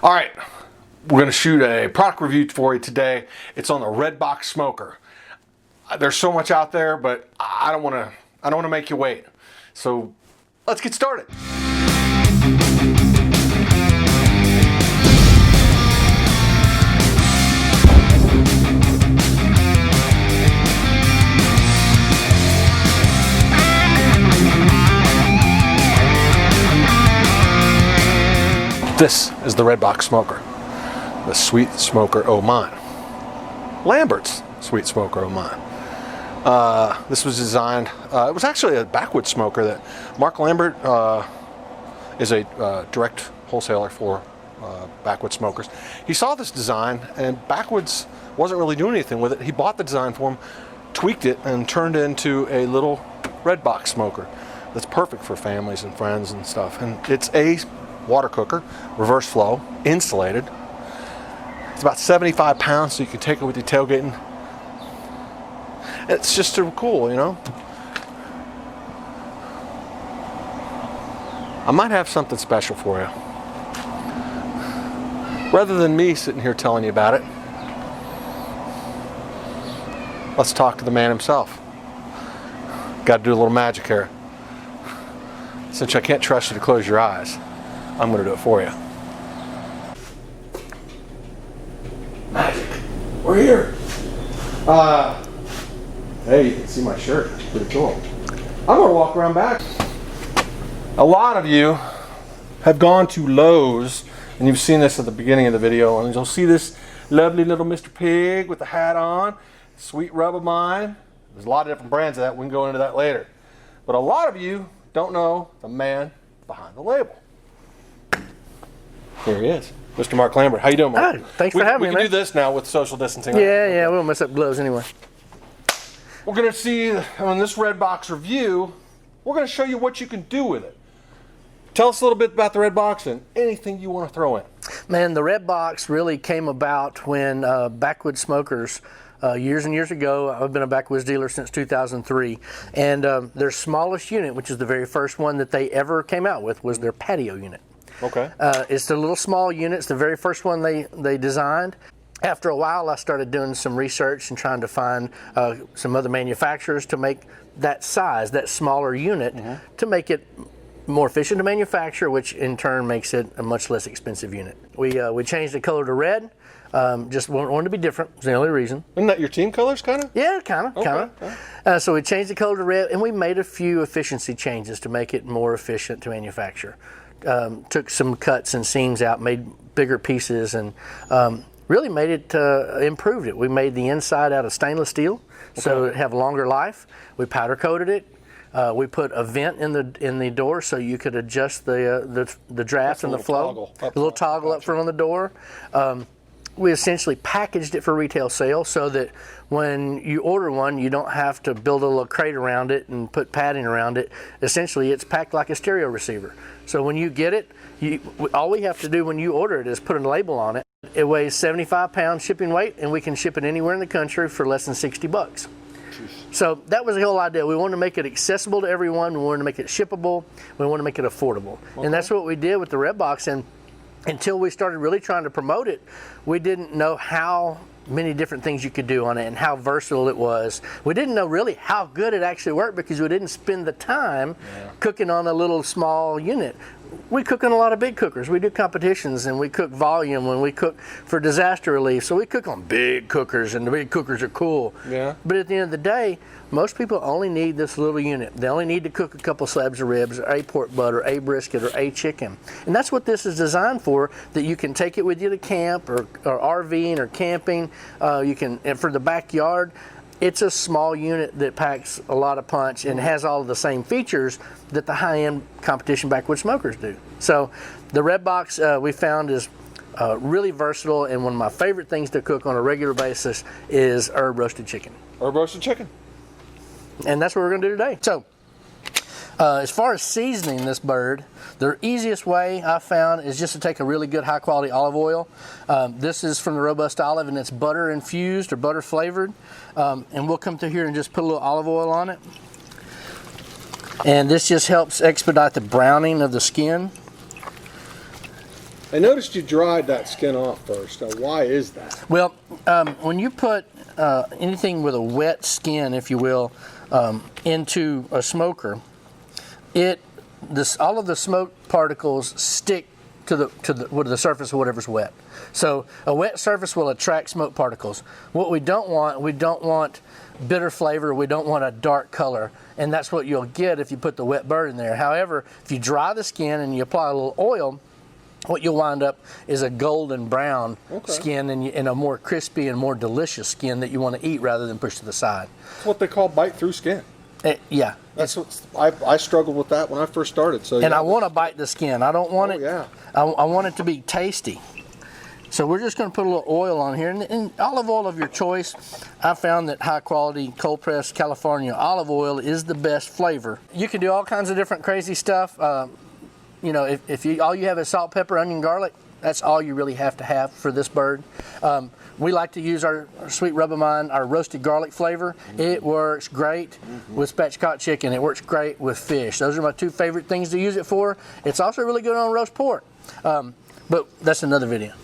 All right, we're gonna shoot a product review for you today. It's on the Red Box Smoker. There's so much out there, but I don't wanna make you wait. So let's get started. This is the Red Box Smoker, the Sweet Smoker O' Mine. Lambert's Sweet Smoker O' Mine. This was designed, it was actually a backwoods smoker that Mark Lambert is a direct wholesaler for backwoods smokers. He saw this design and backwoods wasn't really doing anything with it. He bought the design for him, tweaked it, and turned it into a little Red Box smoker that's perfect for families and friends and stuff. And it's a water cooker, reverse flow, insulated. It's about 75 pounds, so you can take it with you tailgating. It's just so cool, you know. I might have something special for you. Rather than me sitting here telling you about it, let's talk to the man himself. Got to do a little magic here. Since I can't trust you to close your eyes, I'm going to do it for you. Magic. We're here. Hey, you can see my shirt. It's pretty cool. I'm going to walk around back. A lot of you have gone to Lowe's, and you've seen this at the beginning of the video, and you'll see this lovely little Mr. Pig with the hat on. Sweet rub of mine. There's a lot of different brands of that. We can go into that later. But a lot of you don't know the man behind the label. Here he is, Mr. Mark Lambert. How you doing, Mark? Hi, thanks for having me, We man. can do this now with social distancing. Yeah, we won't mess up gloves anyway. We're going to see on this Red Box review, we're going to show you what you can do with it. Tell us a little bit about the Red Box and anything you want to throw in. Man, the Red Box really came about when backwoods smokers, years and years ago, I've been a backwoods dealer since 2003, and their smallest unit, which is the very first one that they ever came out with, was their patio unit. Okay. It's the little small units, the very first one they designed. After a while, I started doing some research and trying to find some other manufacturers to make that size, that smaller unit, to make it more efficient to manufacture, which in turn makes it a much less expensive unit. We changed the color to red. Just wanted to be different. It's the only reason. Isn't that your team colors, kind of? Yeah, kind of. So we changed the color to red, and we made a few efficiency changes to make it more efficient to manufacture. Took some cuts and seams out, made bigger pieces, and really made it, improved it. We made the inside out of stainless steel, so it have longer life. We powder coated it. We put a vent in the door so you could adjust the draft and the flow. A little toggle up front on the door. We essentially packaged it for retail sale so that when you order one, you don't have to build a little crate around it and put padding around it. Essentially, it's packed like a stereo receiver. So when you get it, all we have to do when you order it is put a label on it. It weighs 75 pounds shipping weight, and we can ship it anywhere in the country for less than 60 bucks. So that was the whole idea. We wanted to make it accessible to everyone. We wanted to make it shippable. We wanted to make it affordable. Okay. And that's what we did with the Red Box. And until we started really trying to promote it, we didn't know how many different things you could do on it and how versatile it was. We didn't know really how good it actually worked because we didn't spend the time cooking on a little small unit. We cook on a lot of big cookers. We do competitions and we cook volume when we cook for disaster relief. So we cook on big cookers, and the big cookers are cool. Yeah. But at the end of the day, most people only need this little unit. They only need to cook a couple slabs of ribs, or a pork butt, or a brisket, or a chicken. And that's what this is designed for, that you can take it with you to camp or RVing or camping. And for the backyard, it's a small unit that packs a lot of punch and has all of the same features that the high-end competition backwoods smokers do. So the Red Box we found is really versatile, and one of my favorite things to cook on a regular basis is herb roasted chicken. Herb roasted chicken. And that's what we're going to do today. So as far as seasoning this bird, the easiest way I found is just to take a really good high quality olive oil. This is from the Robust Olive, and it's butter infused or butter flavored. And we'll come through here and just put a little olive oil on it. And this just helps expedite the browning of the skin. I noticed you dried that skin off first. Now, why is that? Well, when you put anything with a wet skin, if you will, into a smoker, all of the smoke particles stick to the surface of whatever's wet. So a wet surface will attract smoke particles. What we don't want bitter flavor, we don't want a dark color, and that's what you'll get if you put the wet bird in there. However, if you dry the skin and you apply a little oil, what you'll wind up is a golden brown skin and a more crispy and more delicious skin that you want to eat rather than push to the side. It's what they call bite through skin. Yeah. That's what I struggled with that when I first started. So and I want to bite the skin. I don't want it. Yeah. I want it to be tasty. So we're just going to put a little oil on here, and olive oil of your choice. I found that high quality cold pressed California olive oil is the best flavor. You can do all kinds of different crazy stuff. You know, if all you have is salt, pepper, onion, garlic, that's all you really have to have for this bird. We like to use our sweet rub of mine, our roasted garlic flavor. It works great with spatchcock chicken. It works great with fish. Those are my two favorite things to use it for. It's also really good on roast pork, but that's another video.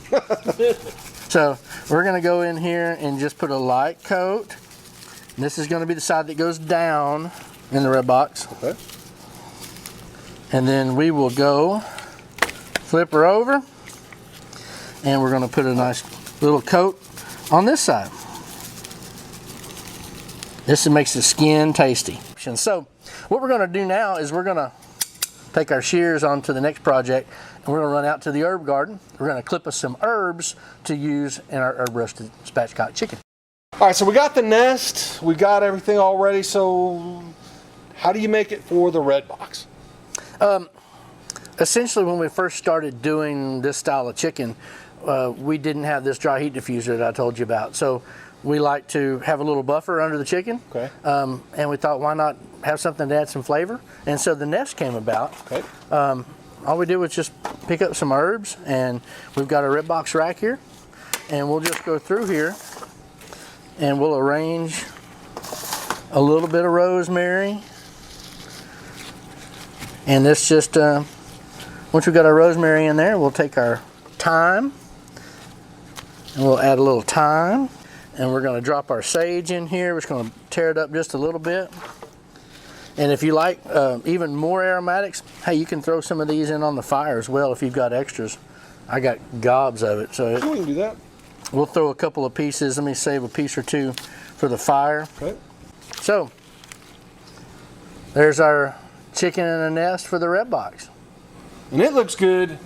So we're gonna go in here and just put a light coat. And this is gonna be the side that goes down in the red box. Okay. And then we will go flip her over, and we're gonna put a nice little coat on this side. This makes the skin tasty. So what we're gonna do now is we're gonna take our shears onto the next project, and we're gonna run out to the herb garden. We're gonna clip us some herbs to use in our herb roasted spatchcock chicken. All right, so we got the nest, we got everything all ready. So how do you make it for the red box? Essentially, when we first started doing this style of chicken, we didn't have this dry heat diffuser that I told you about. So we like to have a little buffer under the chicken. Okay. And we thought, why not have something to add some flavor? And so the nest came about. Okay. All we did was just pick up some herbs, and we've got a red box rack here, and we'll just go through here and we'll arrange a little bit of rosemary. And this just, once we've got our rosemary in there, we'll take our thyme, and we'll add a little thyme, and we're going to drop our sage in here. We're just going to tear it up just a little bit. And if you like even more aromatics, hey, you can throw some of these in on the fire as well if you've got extras. I got gobs of it. So we can do that. We'll throw a couple of pieces. Let me save a piece or two for the fire. Okay. So there's our chicken in a nest for the red box. And it looks good,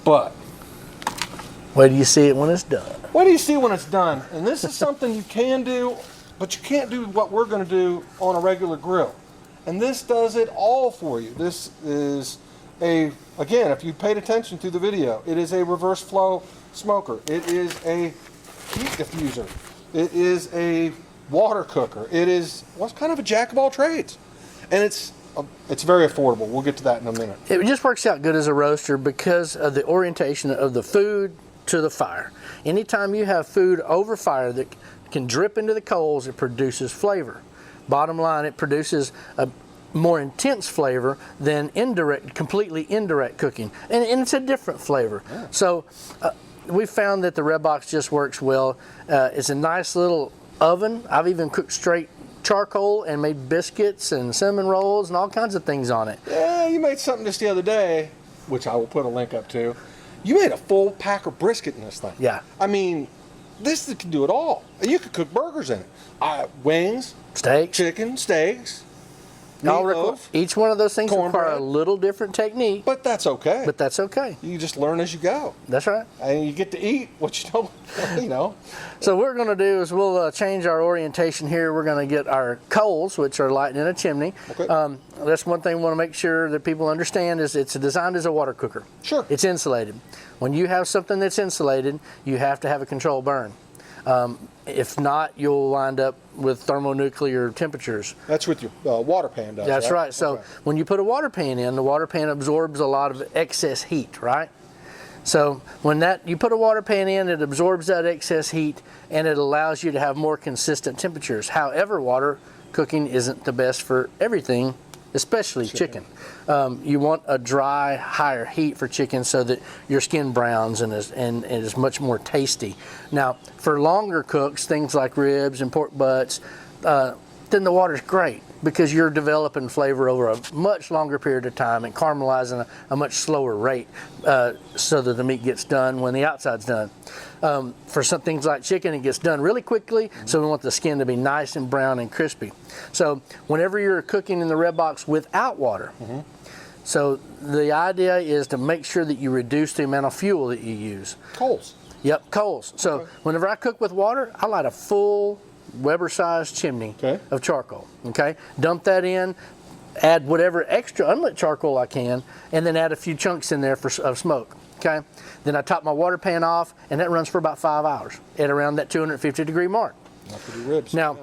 but where do you see it when it's done? what do you see when it's done? And this is something you can do, but you can't do what we're going to do on a regular grill. And this does it all for you. This is again, if you paid attention to the video, it is a reverse flow smoker. It is a heat diffuser. It is a water cooker. It is, well, it's kind of a jack of all trades. And it's very affordable. We'll get to that in a minute. It just works out good as a roaster because of the orientation of the food to the fire. Anytime you have food over fire that can drip into the coals, it produces flavor. Bottom line, it produces a more intense flavor than completely indirect cooking. And it's a different flavor. Yeah. So we found that the red box just works well. It's a nice little oven. I've even cooked straight charcoal and made biscuits and cinnamon rolls and all kinds of things on it. Yeah, you made something just the other day, which I will put a link up to. You made a full pack of brisket in this thing. Yeah. I mean, this can do it all. You could cook burgers in it. Wings, steaks, chicken, steaks. Each one of those things require cornbread. a little different technique. But that's okay. But that's okay. You just learn as you go. That's right. And you get to eat what you don't, you know. So what we're going to do is we'll change our orientation here. We're going to get our coals, which are lighting in a chimney. Okay. That's one thing we want to make sure that people understand is it's designed as a water cooker. Sure. It's insulated. When you have something that's insulated, you have to have a controlled burn. If not, you'll wind up with thermonuclear temperatures. That's what your water pan does. That's right. So okay. When you put a water pan in, the water pan absorbs a lot of excess heat, right? So when you put a water pan in, it absorbs that excess heat and it allows you to have more consistent temperatures. However, water cooking isn't the best for everything especially chicken. You want a dry, higher heat for chicken so that your skin browns and is much more tasty. Now, for longer cooks, things like ribs and pork butts, then the water's great because you're developing flavor over a much longer period of time and caramelizing a much slower rate so that the meat gets done when the outside's done. For some things like chicken, it gets done really quickly, so we want the skin to be nice and brown and crispy. So whenever you're cooking in the red box without water, so the idea is to make sure that you reduce the amount of fuel that you use. Coals. Yep, coals. So whenever I cook with water, I light a full Weber-sized chimney of charcoal. Okay, dump that in, add whatever extra unlit charcoal I can, and then add a few chunks in there of smoke. Okay, then I top my water pan off, and that runs for about 5 hours at around that 250-degree mark. Not to do ribs. Now,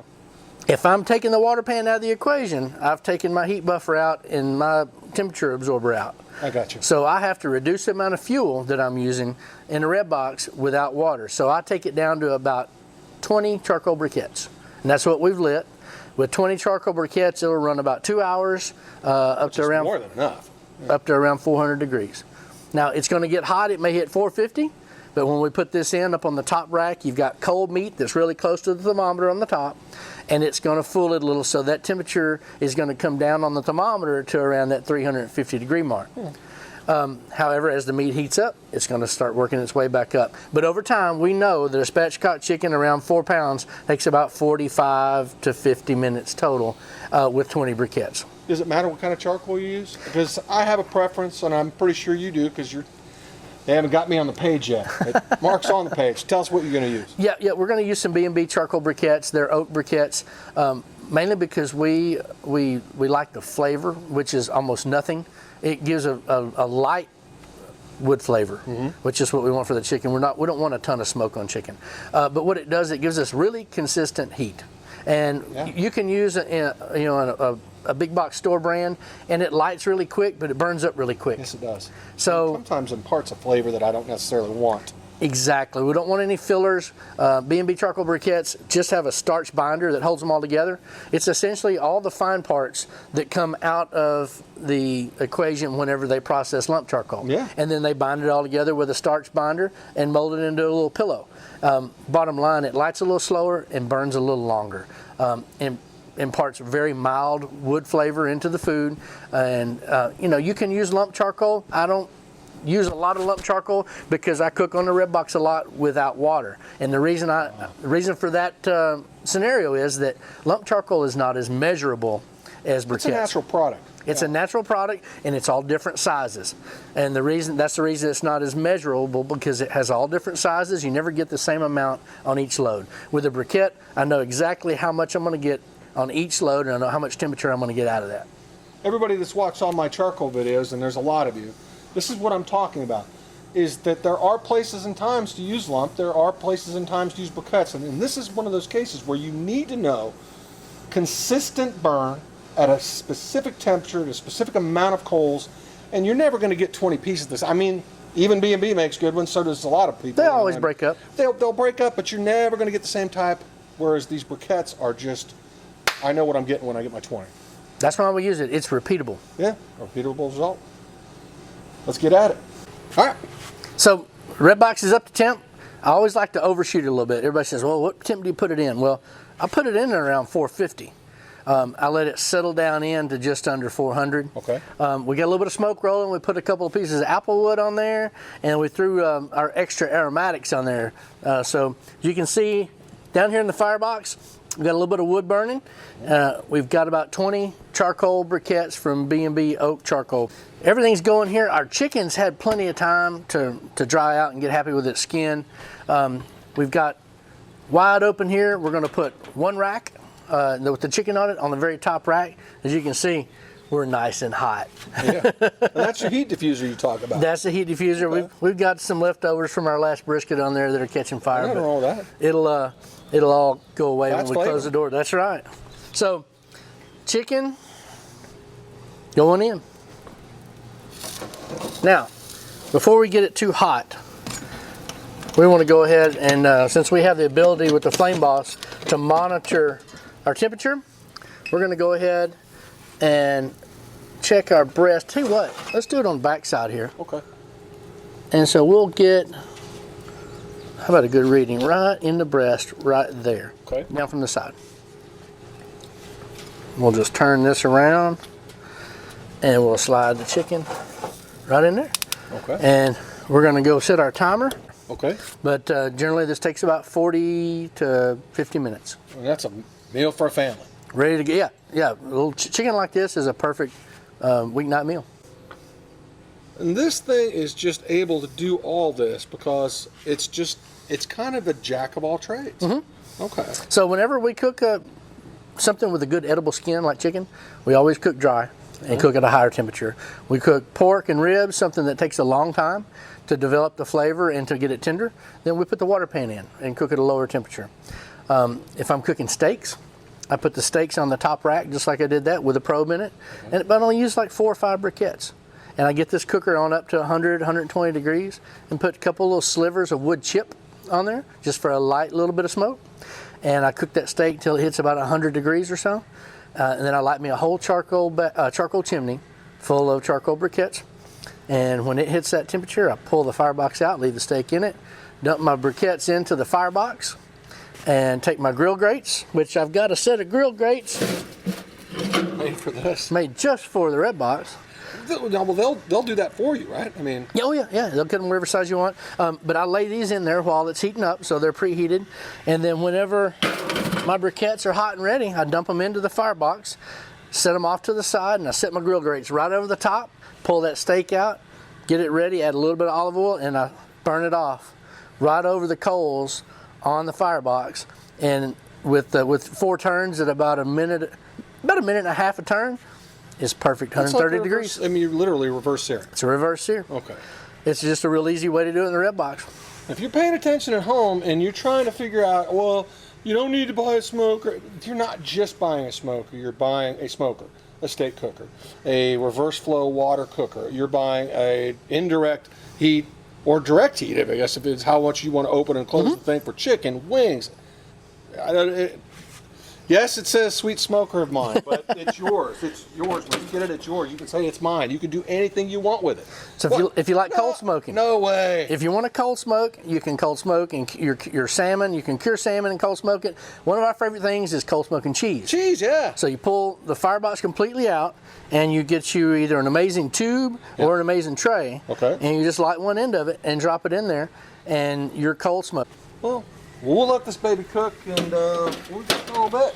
if I'm taking the water pan out of the equation, I've taken my heat buffer out and my temperature absorber out. I got you. So I have to reduce the amount of fuel that I'm using in a red box without water. So I take it down to about 20 charcoal briquettes, and that's what we've lit. With 20 charcoal briquettes, it'll run about 2 hours, up to around more than enough. Up to around 400 degrees. Now it's going to get hot. It may hit 450, but when we put this in up on the top rack, you've got cold meat that's really close to the thermometer on the top, and it's going to fool it a little, so that temperature is going to come down on the thermometer to around that 350-degree mark. However, as the meat heats up, it's going to start working its way back up. But over time, we know that a spatchcock chicken around 4 pounds takes about 45 to 50 minutes total with 20 briquettes. Does it matter what kind of charcoal you use? Because I have a preference, and I'm pretty sure you do, because they haven't got me on the page yet. Mark's on the page. Tell us what you're going to use. Yeah, we're going to use some B&B charcoal briquettes. They're oak briquettes, mainly because we like the flavor, which is almost nothing. It gives a light wood flavor, which is what we want for the chicken. We don't want a ton of smoke on chicken, but what it does, it gives us really consistent heat. And you can use a big box store brand, and it lights really quick, but it burns up really quick. Yes, it does. So sometimes imparts a flavor that I don't necessarily want. Exactly. We don't want any fillers. B&B charcoal briquettes just have a starch binder that holds them all together. It's essentially all the fine parts that come out of the equation whenever they process lump charcoal. Yeah. And then they bind it all together with a starch binder and mold it into a little pillow. Bottom line, it lights a little slower and burns a little longer. And imparts very mild wood flavor into the food. And you can use lump charcoal. I don't use a lot of lump charcoal because I cook on the red box a lot without water, and the reason for that scenario is that lump charcoal is not as measurable as briquettes. It's a natural product. It's a natural product, and it's all different sizes, and that's the reason it's not as measurable, because it has all different sizes. You never get the same amount on each load. With a briquette, I know exactly how much I'm going to get on each load, and I know how much temperature I'm going to get out of that. Everybody that's watched all my charcoal videos, and there's a lot of you, this is what I'm talking about, is that there are places and times to use lump, there are places and times to use briquettes, and this is one of those cases where you need to know consistent burn at a specific temperature, at a specific amount of coals, and you're never going to get 20 pieces of this. I mean, even B&B makes good ones, so does a lot of people. They always break up. They'll break up, but you're never going to get the same type, whereas these briquettes are just, I know what I'm getting when I get my 20. That's why we use it. It's repeatable. Yeah, repeatable result. Let's get at it. All right. So red box is up to temp. I always like to overshoot it a little bit. Everybody says, well, what temp do you put it in? Well, I put it in around 450. I let it settle down into just under 400. Okay. We got a little bit of smoke rolling. We put a couple of pieces of apple wood on there, and we threw our extra aromatics on there. So you can see down here in the firebox, we've got a little bit of wood burning. We've got about 20 charcoal briquettes from B&B Oak Charcoal. Everything's going here. Our chicken's had plenty of time to dry out and get happy with its skin. We've got wide open here. We're going to put one rack with the chicken on it on the very top rack. As you can see, we're nice and hot. Yeah. And that's your heat diffuser you talk about. That's the heat diffuser. Okay. We've got some leftovers from our last brisket on there that are catching fire. Nothing wrong with that. It'll all go away when we flavor. close the door. That's right. So, chicken going in. Now, before we get it too hot, we want to go ahead and, since we have the ability with the Flame Boss to monitor our temperature, we're going to go ahead and check our breast. Tell you what, let's do it on the back side here. Okay. And so we'll get, how about a good reading? Right in the breast, right there. Okay. Down from the side. We'll just turn this around and we'll slide the chicken right in there. Okay. And we're going to go set our timer. Okay. But generally this takes about 40 to 50 minutes. And that's a meal for a family. Ready to get, yeah. A little chicken like this is a perfect weeknight meal. And this thing is just able to do all this because it's kind of a jack of all trades. Mm-hmm. Okay. So whenever we cook something with a good edible skin like chicken, we always cook dry and cook at a higher temperature. We cook pork and ribs, something that takes a long time to develop the flavor and to get it tender. Then we put the water pan in and cook at a lower temperature. If I'm cooking steaks, I put the steaks on the top rack just like I did that with a probe in it. But I only use like 4 or 5 briquettes. And I get this cooker on up to 100, 120 degrees and put a couple little slivers of wood chip on there just for a light little bit of smoke. And I cook that steak till it hits about 100 degrees or so. And then I light me a whole charcoal chimney full of charcoal briquettes. And when it hits that temperature, I pull the firebox out, leave the steak in it, dump my briquettes into the firebox, and take my grill grates, which I've got a set of grill grates Made for this. made just for the red box. Well, they'll do that for you, right? I mean. Oh yeah, they'll cut them whatever size you want. But I lay these in there while it's heating up, so they're preheated. And then whenever my briquettes are hot and ready, I dump them into the firebox, set them off to the side, and I set my grill grates right over the top, pull that steak out, get it ready, add a little bit of olive oil, and I burn it off right over the coals on the firebox. And with 4 turns at about a minute and a half a turn, it's perfect, 130 like degrees. I mean, you're literally reverse searing. It's a reverse sear. Okay. It's just a real easy way to do it in the red box. If you're paying attention at home and you're trying to figure out, well, you don't need to buy a smoker. You're not just buying a smoker. You're buying a smoker, a steak cooker, a reverse flow water cooker. You're buying a indirect heat or direct heat, I guess, if it's how much you want to open and close the thing for chicken, wings. Yes, it says sweet smoker of mine, but it's yours. It's yours. When you get it, it's yours. You can say it's mine. You can do anything you want with it. So if you like cold smoking. No way. If you want to cold smoke, you can cold smoke and your salmon. You can cure salmon and cold smoke it. One of our favorite things is cold smoking cheese. Cheese, yeah. So you pull the firebox completely out and you get you either an amazing tube or an amazing tray. Okay. And you just light one end of it and drop it in there and you're cold smoke. Well, we'll let this baby cook and we'll just a little bit.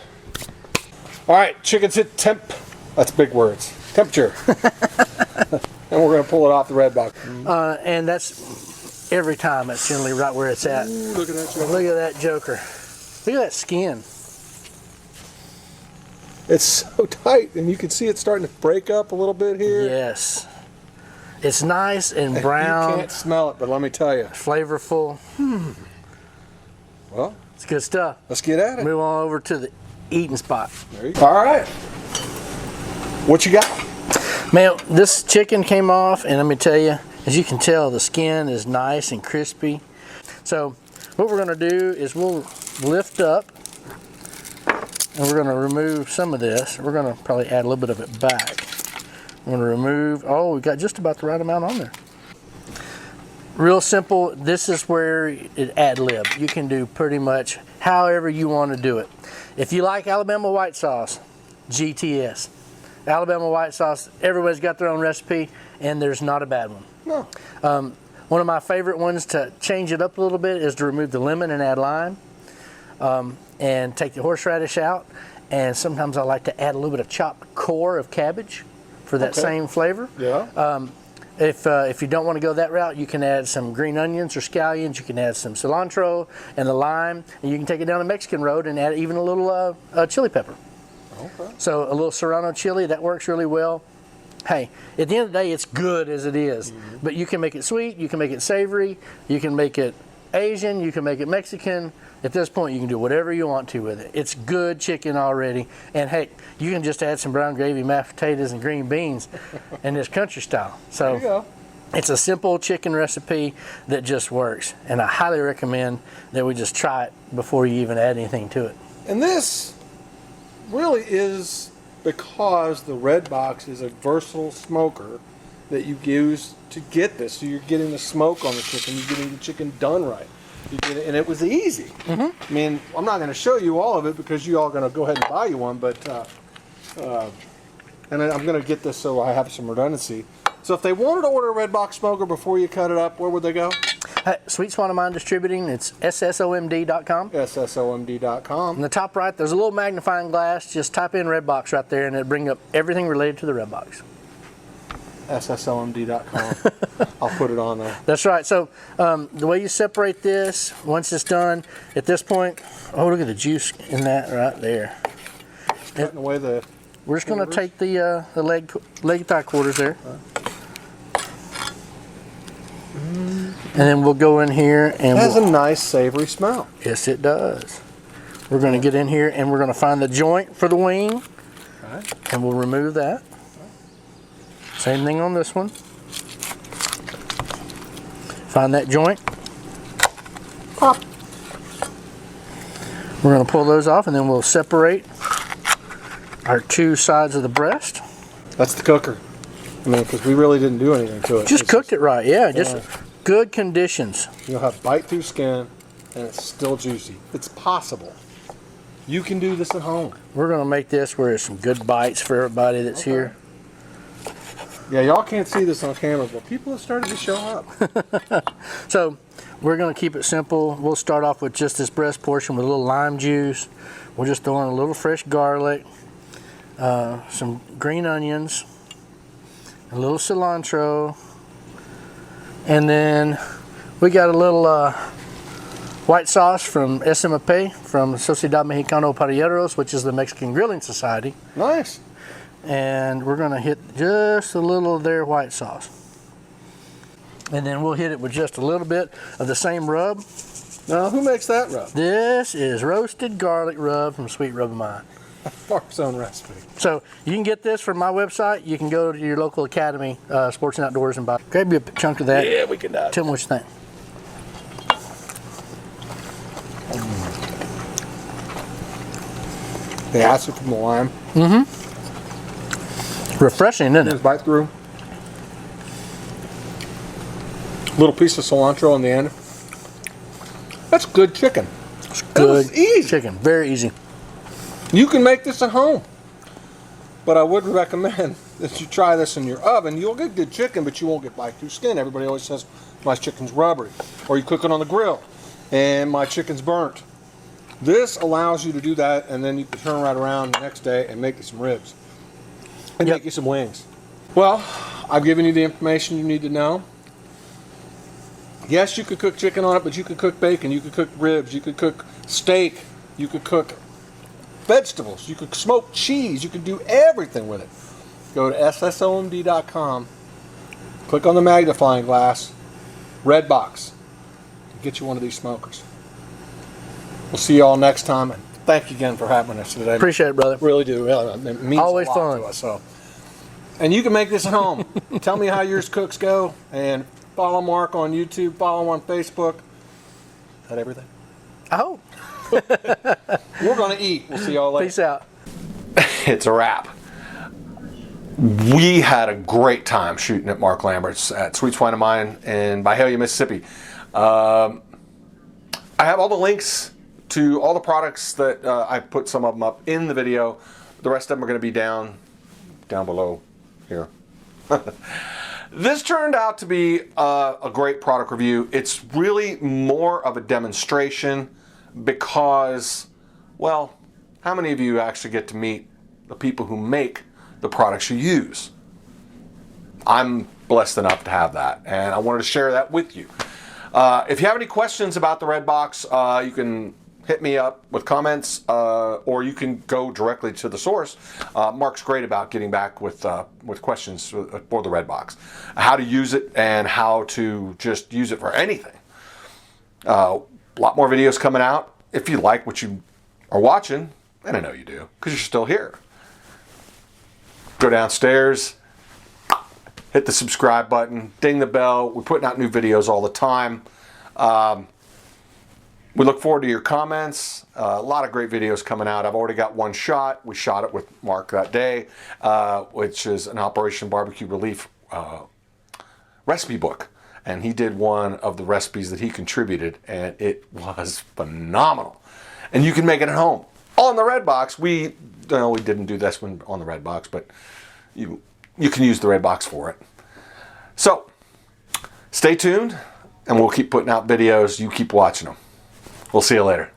All right, chicken's hit temp. That's big words. Temperature. And we're going to pull it off the red box. And that's every time. That's generally right where it's at. Ooh, look at that joker. Look at that joker. Look at that skin. It's so tight, and you can see it starting to break up a little bit here. Yes. It's nice and brown. You can't smell it, but let me tell you. Flavorful. Well, It's good stuff. let's get at it. Move on over to the eating spot. There you go. All right. What you got? Man, this chicken came off, and let me tell you, as you can tell, the skin is nice and crispy. So what we're going to do is we'll lift up, and we're going to remove some of this. We're going to probably add a little bit of it back. We're going to remove, oh, we got just about the right amount on there. Real simple, this is where it ad lib. You can do pretty much however you want to do it. If you like Alabama white sauce, GTS. Alabama white sauce, everybody's got their own recipe, and there's not a bad one. No. One of my favorite ones to change it up a little bit is to remove the lemon and add lime, and take the horseradish out. And sometimes I like to add a little bit of chopped core of cabbage for that same flavor. Yeah. If you don't want to go that route, you can add some green onions or scallions. You can add some cilantro and the lime, and you can take it down the Mexican road and add even a little chili pepper. Okay. So a little serrano chili, that works really well. Hey, at the end of the day, it's good as it is. Mm-hmm. But you can make it sweet, you can make it savory, you can make it Asian, you can make it Mexican. At this point, you can do whatever you want to with it. It's good chicken already. And hey, you can just add some brown gravy, mashed potatoes, and green beans in this country style. So There you go. It's a simple chicken recipe that just works. And I highly recommend that we just try it before you even add anything to it. And this really is because the red box is a versatile smoker that you use to get this. So you're getting the smoke on the chicken, you're getting the chicken done right. You get it, and it was easy. I mean, I'm not going to show you all of it because you all going to go ahead and buy you one, but and I'm going to get this so I have some redundancy. So if they wanted to order a red box smoker before you cut it up, where would they go? Sweet Swine of Mine Distributing, it's ssomd.com. ssomd.com. In the top right, there's a little magnifying glass. Just type in red box right there, and it'll bring up everything related to the red box. ssomd.com. I'll put it on there. That's right. So the way you separate this, once it's done, at this point, oh, look at the juice in that right there. Cutting away the We're just going to take the leg thigh quarters there. And then we'll go in here and it has a nice savory smell. Yes, it does. We're going to get in here and we're going to find the joint for the wing. Right. And we'll remove that. Same thing on this one. Find that joint. Pop. We're going to pull those off and then we'll separate our two sides of the breast. That's the cooker. I mean, because we really didn't do anything to it. Just cooked it right, yeah. Just good conditions. You'll have bite through skin and it's still juicy. It's possible. You can do this at home. We're going to make this where there's some good bites for everybody that's here. Yeah, y'all can't see this on camera, but people have started to show up. So we're going to keep it simple. We'll start off with just this breast portion with a little lime juice. We'll just throw in a little fresh garlic, some green onions, a little cilantro, and then we got a little white sauce from ssomd, from Sociedad Mexicano Parrilleros, which is the Mexican Grilling Society. Nice. And we're going to hit just a little of their white sauce. And then we'll hit it with just a little bit of the same rub. Now, who makes that rub? This is roasted garlic rub from Sweet Rub of Mine. Mark's own recipe. So you can get this from my website. You can go to your local academy, Sports and Outdoors, and buy. Grab you a chunk of that. Yeah, we can do it. Tell me what you think. The acid from the lime. Refreshing, isn't it? Just bite through. Little piece of cilantro on the end. That's good chicken. It's That good was easy. chicken. Very easy. You can make this at home. But I would recommend that you try this in your oven. You'll get good chicken, but you won't get bite through skin. Everybody always says, my chicken's rubbery. Or you cook it on the grill, and my chicken's burnt. This allows you to do that, and then you can turn right around the next day and make you some ribs. And make you some wings. Well, I've given you the information you need to know. Yes, you could cook chicken on it, but you could cook bacon, you could cook ribs, you could cook steak, you could cook vegetables, you could smoke cheese, you could do everything with it. Go to ssomd.com, click on the magnifying glass, red box, and get you one of these smokers. We'll see you all next time. And thank you again for having us today. Appreciate it, brother. Really do. Really, it means Always a lot fun. to us. So, and you can make this at home. Tell me how yours cooks go, and follow Mark on YouTube. Follow him on Facebook. Is that everything? I hope. We're gonna eat. We'll see y'all later. Peace out. It's a wrap. We had a great time shooting at Mark Lambert's at Sweet Swine of Mine in Byhalia, Mississippi. I have all the links to all the products that I put some of them up in the video. The rest of them are going to be down below here. This turned out to be a great product review. It's really more of a demonstration because, well, how many of you actually get to meet the people who make the products you use? I'm blessed enough to have that, and I wanted to share that with you. If you have any questions about the Red Box, you can hit me up with comments, or you can go directly to the source. Mark's great about getting back with questions for the Red Box, how to use it and how to just use it for anything. A lot more videos coming out. If you like what you are watching, and I know you do, because you're still here, go downstairs, hit the subscribe button, ding the bell. We're putting out new videos all the time. We look forward to your comments. A lot of great videos coming out. I've already got one shot. We shot it with Mark that day, which is an Operation Barbecue Relief recipe book. And he did one of the recipes that he contributed, and it was phenomenal. And you can make it at home. On the Redbox, we didn't do this one on the Redbox, but you can use the Redbox for it. So, stay tuned, and we'll keep putting out videos. You keep watching them. We'll see you later.